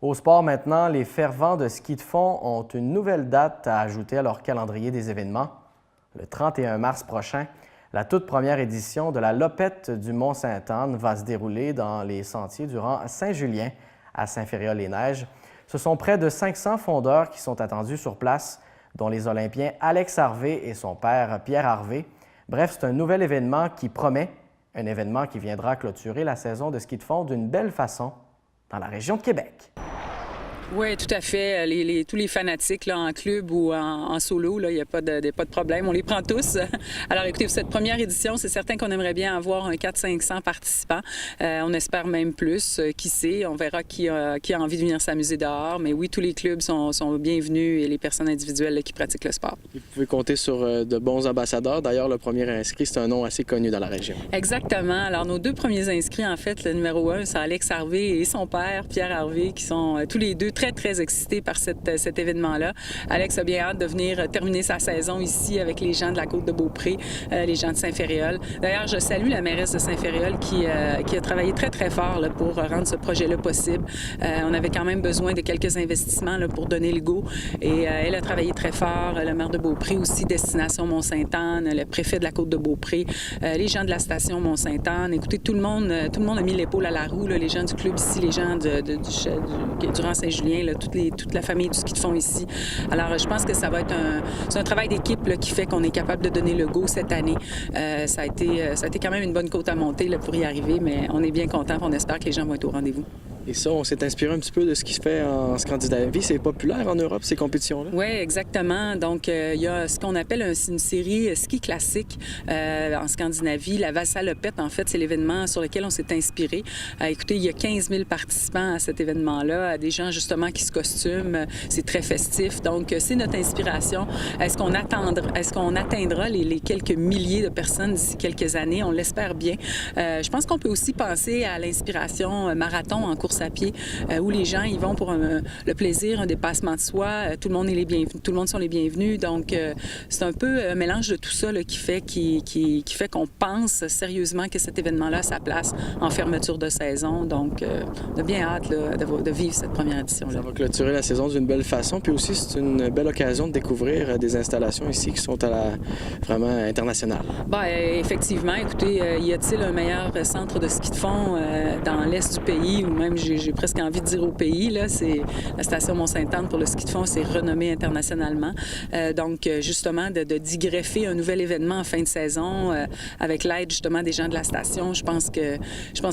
Au sport maintenant, les fervents de ski de fond ont une nouvelle date à ajouter à leur calendrier des événements. Le 31 mars prochain, la toute première édition de la Lopette du Mont-Sainte-Anne va se dérouler dans les sentiers du rang Saint-Julien à Saint-Féréol-les-Neiges. Ce sont près de 500 fondeurs qui sont attendus sur place, dont les Olympiens Alex Harvey et son père Pierre Harvey. Bref, c'est un nouvel événement qui promet, un événement qui viendra clôturer la saison de ski de fond d'une belle façon dans la région de Québec. Oui, tout à fait. Tous les fanatiques là, en club ou en solo, il n'y a pas de problème. On les prend tous. Alors écoutez, pour cette première édition, c'est certain qu'on aimerait bien avoir un 400-500 participants. On espère même plus. Qui sait? On verra qui a envie de venir s'amuser dehors. Mais oui, tous les clubs sont bienvenus et les personnes individuelles là, qui pratiquent le sport. Vous pouvez compter sur de bons ambassadeurs. D'ailleurs, le premier inscrit, c'est un nom assez connu dans la région. Exactement. Alors nos deux premiers inscrits, en fait, le numéro 1, c'est Alex Harvey et son père, Pierre Harvey, qui sont tous les deux très excités par cet événement-là. Alex a bien hâte de venir terminer sa saison ici avec les gens de la Côte-de-Beaupré, les gens de Saint-Féréol. D'ailleurs, je salue la mairesse de Saint-Féréol qui a travaillé très fort là, pour rendre ce projet-là possible. On avait quand même besoin de quelques investissements là, pour donner le go et elle a travaillé très fort. Le maire de Beaupré aussi, Destination Mont-Sainte-Anne, le préfet de la Côte-de-Beaupré, les gens de la station Mont-Sainte-Anne. Écoutez, tout le monde a mis l'épaule à la roue, là, les gens du club ici, les gens du rang Saint-Julien, là, toute la famille du ski de fond ici. Alors, je pense que ça va être un travail d'équipe là, qui fait qu'on est capable de donner le go cette année. Ça a été quand même une bonne côte à monter là, pour y arriver, mais on est bien content. On espère que les gens vont être au rendez-vous. Et ça, on s'est inspiré un petit peu de ce qui se fait en Scandinavie. C'est populaire en Europe, ces compétitions-là? Oui, exactement. Donc, il y a ce qu'on appelle une série ski classique en Scandinavie. La Vasa-Lopette, en fait, c'est l'événement sur lequel on s'est inspiré. Écoutez, il y a 15 000 participants à cet événement-là, des gens justement qui se costument. C'est très festif. Donc, c'est notre inspiration. Est-ce qu'on atteindra les quelques milliers de personnes d'ici quelques années? On l'espère bien. Je pense qu'on peut aussi penser à l'inspiration marathon en course à pied, où les gens y vont pour le plaisir, un dépassement de soi. Tout le monde est les bienvenus, tout le monde sont les bienvenus. Donc, c'est un peu un mélange de tout ça là, qui fait qu'on pense sérieusement que cet événement-là a sa place en fermeture de saison. Donc, on a bien hâte là, de vivre cette première édition-là. Ça va clôturer la saison d'une belle façon. Puis aussi, c'est une belle occasion de découvrir des installations ici qui sont vraiment internationales. Bien, effectivement. Écoutez, y a-t-il un meilleur centre de ski de fond dans l'est du pays, ou même j'ai presque envie de dire au pays, là, c'est la station Mont-Sainte-Anne pour le ski de fond, c'est renommé internationalement. Donc, justement, d'y greffer un nouvel événement en fin de saison avec l'aide, justement, des gens de la station, je pense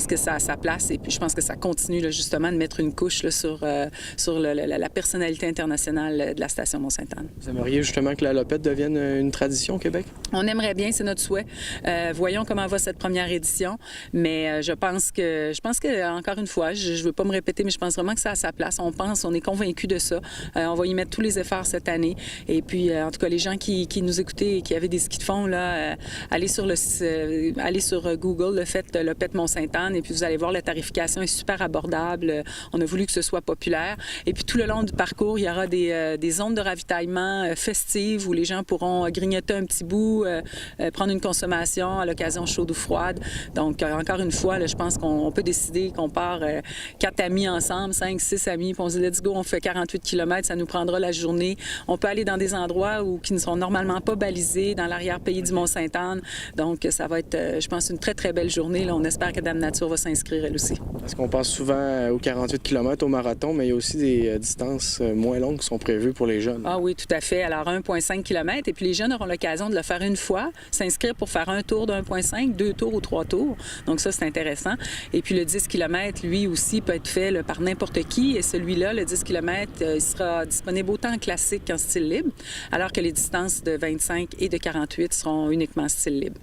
que ça a sa place et puis je pense que ça continue, là, justement, de mettre une couche là, sur la personnalité internationale de la station Mont-Sainte-Anne. Vous aimeriez justement que la Lopette devienne une tradition au Québec? On aimerait bien, c'est notre souhait. Voyons comment va cette première édition, mais je pense que encore une fois, je ne veux pas me répéter, mais je pense vraiment que ça a sa place. On est convaincus de ça. On va y mettre tous les efforts cette année. Et puis, en tout cas, les gens qui nous écoutaient et qui avaient des skis de fond, là, allez sur Google, le fait Lopette Mont-Sainte-Anne, et puis vous allez voir, la tarification est super abordable. On a voulu que ce soit populaire. Et puis, tout le long du parcours, il y aura des zones de ravitaillement festives où les gens pourront grignoter un petit bout, prendre une consommation à l'occasion chaude ou froide. Donc, encore une fois, là, je pense qu'on peut décider qu'on part 4 amis ensemble, 5, 6 amis, puis on se dit « let's go », on fait 48 km, ça nous prendra la journée. On peut aller dans des endroits qui ne sont normalement pas balisés, dans l'arrière-pays du Mont-Sainte-Anne. Donc, ça va être, je pense, une très belle journée. Là, on espère que Dame Nature va s'inscrire, elle aussi. Parce qu'on pense souvent aux 48 km au marathon, mais il y a aussi des distances moins longues qui sont prévues pour les jeunes. Ah oui, tout à fait. Alors, 1,5 km. Et puis, les jeunes auront l'occasion de le faire une fois, s'inscrire pour faire un tour de 1,5, 2 tours ou 3 tours. Donc, ça, c'est intéressant. Et puis, le 10 km, lui aussi, peut être fait là, par n'importe qui. Et celui-là, le 10 km, il sera disponible autant en classique qu'en style libre, alors que les distances de 25 et de 48 seront uniquement en style libre.